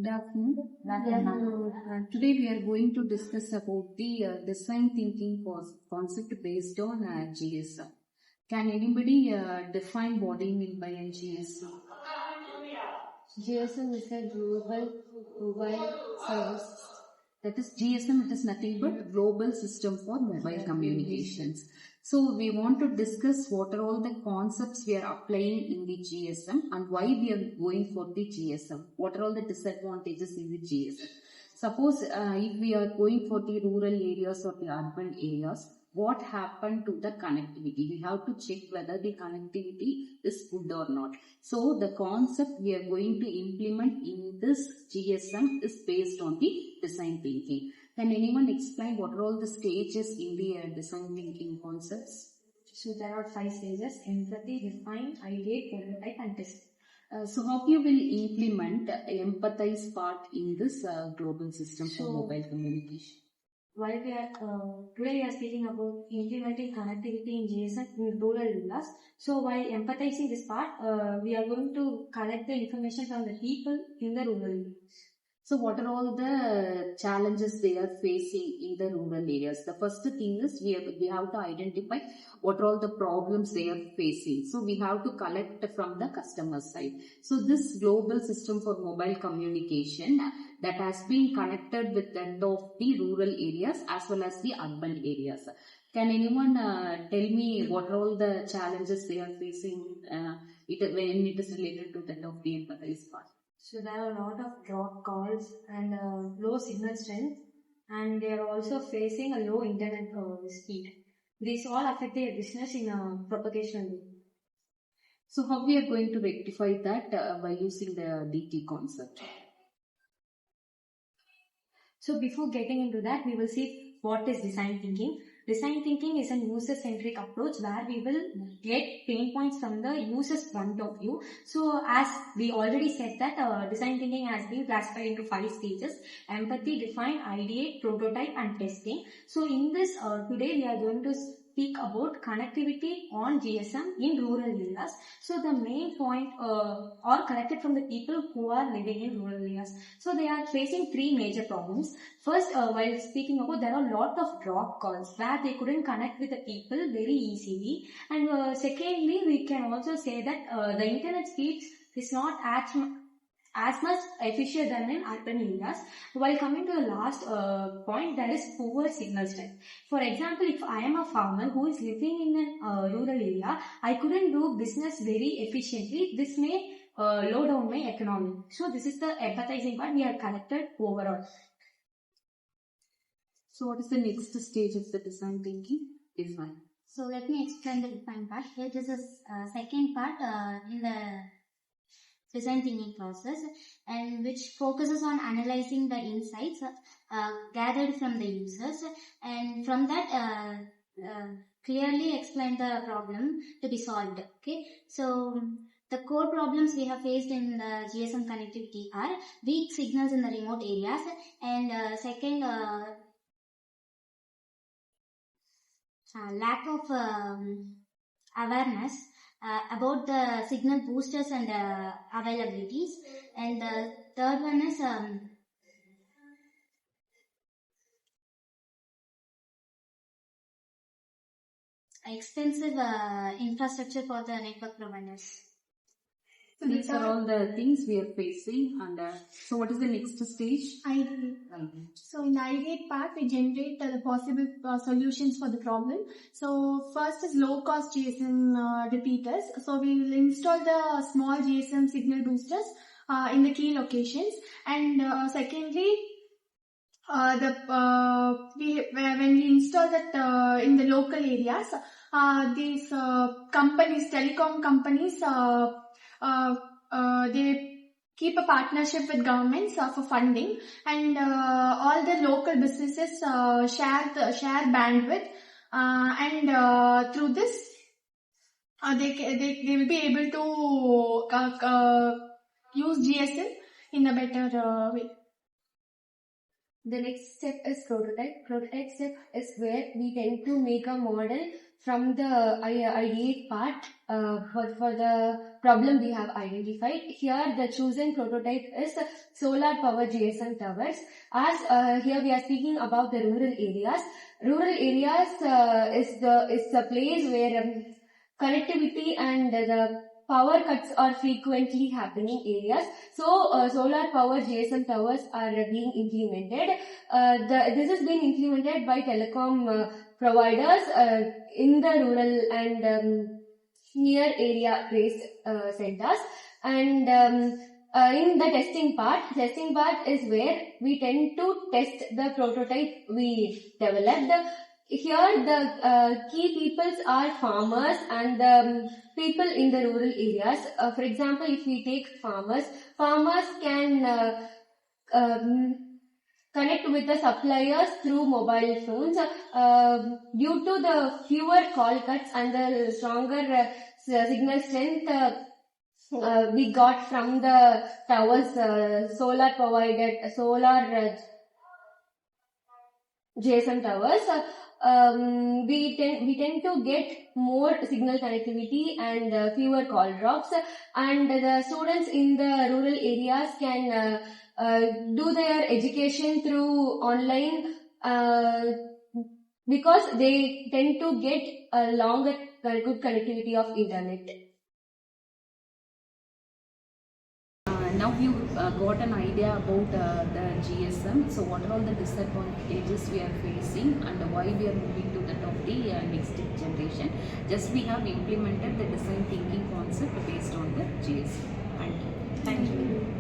afternoon. Today we are going to discuss about the design thinking concept based on GSM. Can anybody define what do you mean by GSM? GSM is a global mobile service. That is GSM, it is nothing but global system for mobile communications. So we want to discuss what are all the concepts we are applying in the GSM and why we are going for the GSM. What are all the disadvantages in the GSM? Suppose if we are going for the rural areas or the urban areas, what happened to the connectivity? We have to check whether the connectivity is good or not. So the concept we are going to implement in this GSM is based on the design thinking. Can anyone explain what are all the stages in the design thinking concepts? So there are 5 stages: empathy, define, ideate, prototype and test. So how you will implement empathize part in this global system for mobile communication? While we are today we are speaking about implementing connectivity in GSM in rural areas. So while empathizing this part, we are going to collect the information from the people in the rural areas. So what are all the challenges they are facing in the rural areas? The first thing is we have to identify what are all the problems they are facing. So we have to collect from the customer side. So this global system for mobile communication that has been connected with that of the rural areas as well as the urban areas. Can anyone tell me what are all the challenges they are facing when it is related to that of the empathize part? So there are a lot of drop calls and low signal strength, and they are also facing a low internet speed. These all affect their business in a propagation way. So how we are going to rectify that by using the DT concept? So before getting into that, we will see what is design thinking. Design thinking is a user-centric approach where we will get pain points from the user's point of view. So as we already said that design thinking has been classified into 5 stages: empathy, define, ideate, prototype and testing. So in this today we are going to speak about connectivity on GSM in rural areas. So the main point are collected from the people who are living in rural areas. So they are facing 3 major problems. First, while speaking about, there are a lot of drop calls where they couldn't connect with the people very easily. And secondly, we can also say that the internet speed is not as much efficient than in urban areas. While coming to the last point, there is poor signal strength. For example, if I am a farmer who is living in a rural area, I couldn't do business very efficiently. This may low down my economy. So this is the empathizing part we have collected overall. So what is the next stage of the design thinking? Define. So let me explain the define part. Here this is second part in the design thinking process, and which focuses on analyzing the insights gathered from the users, and from that clearly explain the problem to be solved. Okay, so the core problems we have faced in the GSM connectivity are weak signals in the remote areas, and second, lack of awareness about the signal boosters and availabilities, and the third one is expensive infrastructure for the network providers. So these are all the things we are facing, and so what is the next stage? Ideate. So in ideate part, we generate the possible solutions for the problem. So first is low cost GSM repeaters. So we will install the small GSM signal boosters in the key locations, and secondly, when we install that in the local areas, these companies, telecom companies, they keep a partnership with governments for funding, and all the local businesses share bandwidth, and through this they will be able to use GSM in a better way. The next step is prototype. Prototype step is where we tend to make a model from the ideate part for the problem we have identified. Here the chosen prototype is solar power GSM towers. As here we are speaking about the rural areas. Rural areas is the place where connectivity and the power cuts are frequently happening areas. So solar power GSM towers are being implemented. This has been implemented by telecom providers in the rural and near area based centers. And in the testing part is where we tend to test the prototype we developed. Here the key peoples are farmers and the people in the rural areas. For example, if we take farmers can connect with the suppliers through mobile phones. Due to the fewer call cuts and the stronger signal strength we got from the towers, solar GSM towers, we tend to get more signal connectivity and fewer call drops, and the students in the rural areas can do their education through online because they tend to get a longer good connectivity of internet. Now you got an idea about the GSM. So what are all the disadvantages we are facing and why we are moving to the top of the next generation. Just we have implemented the design thinking concept based on the GSM. Thank you. Thank you.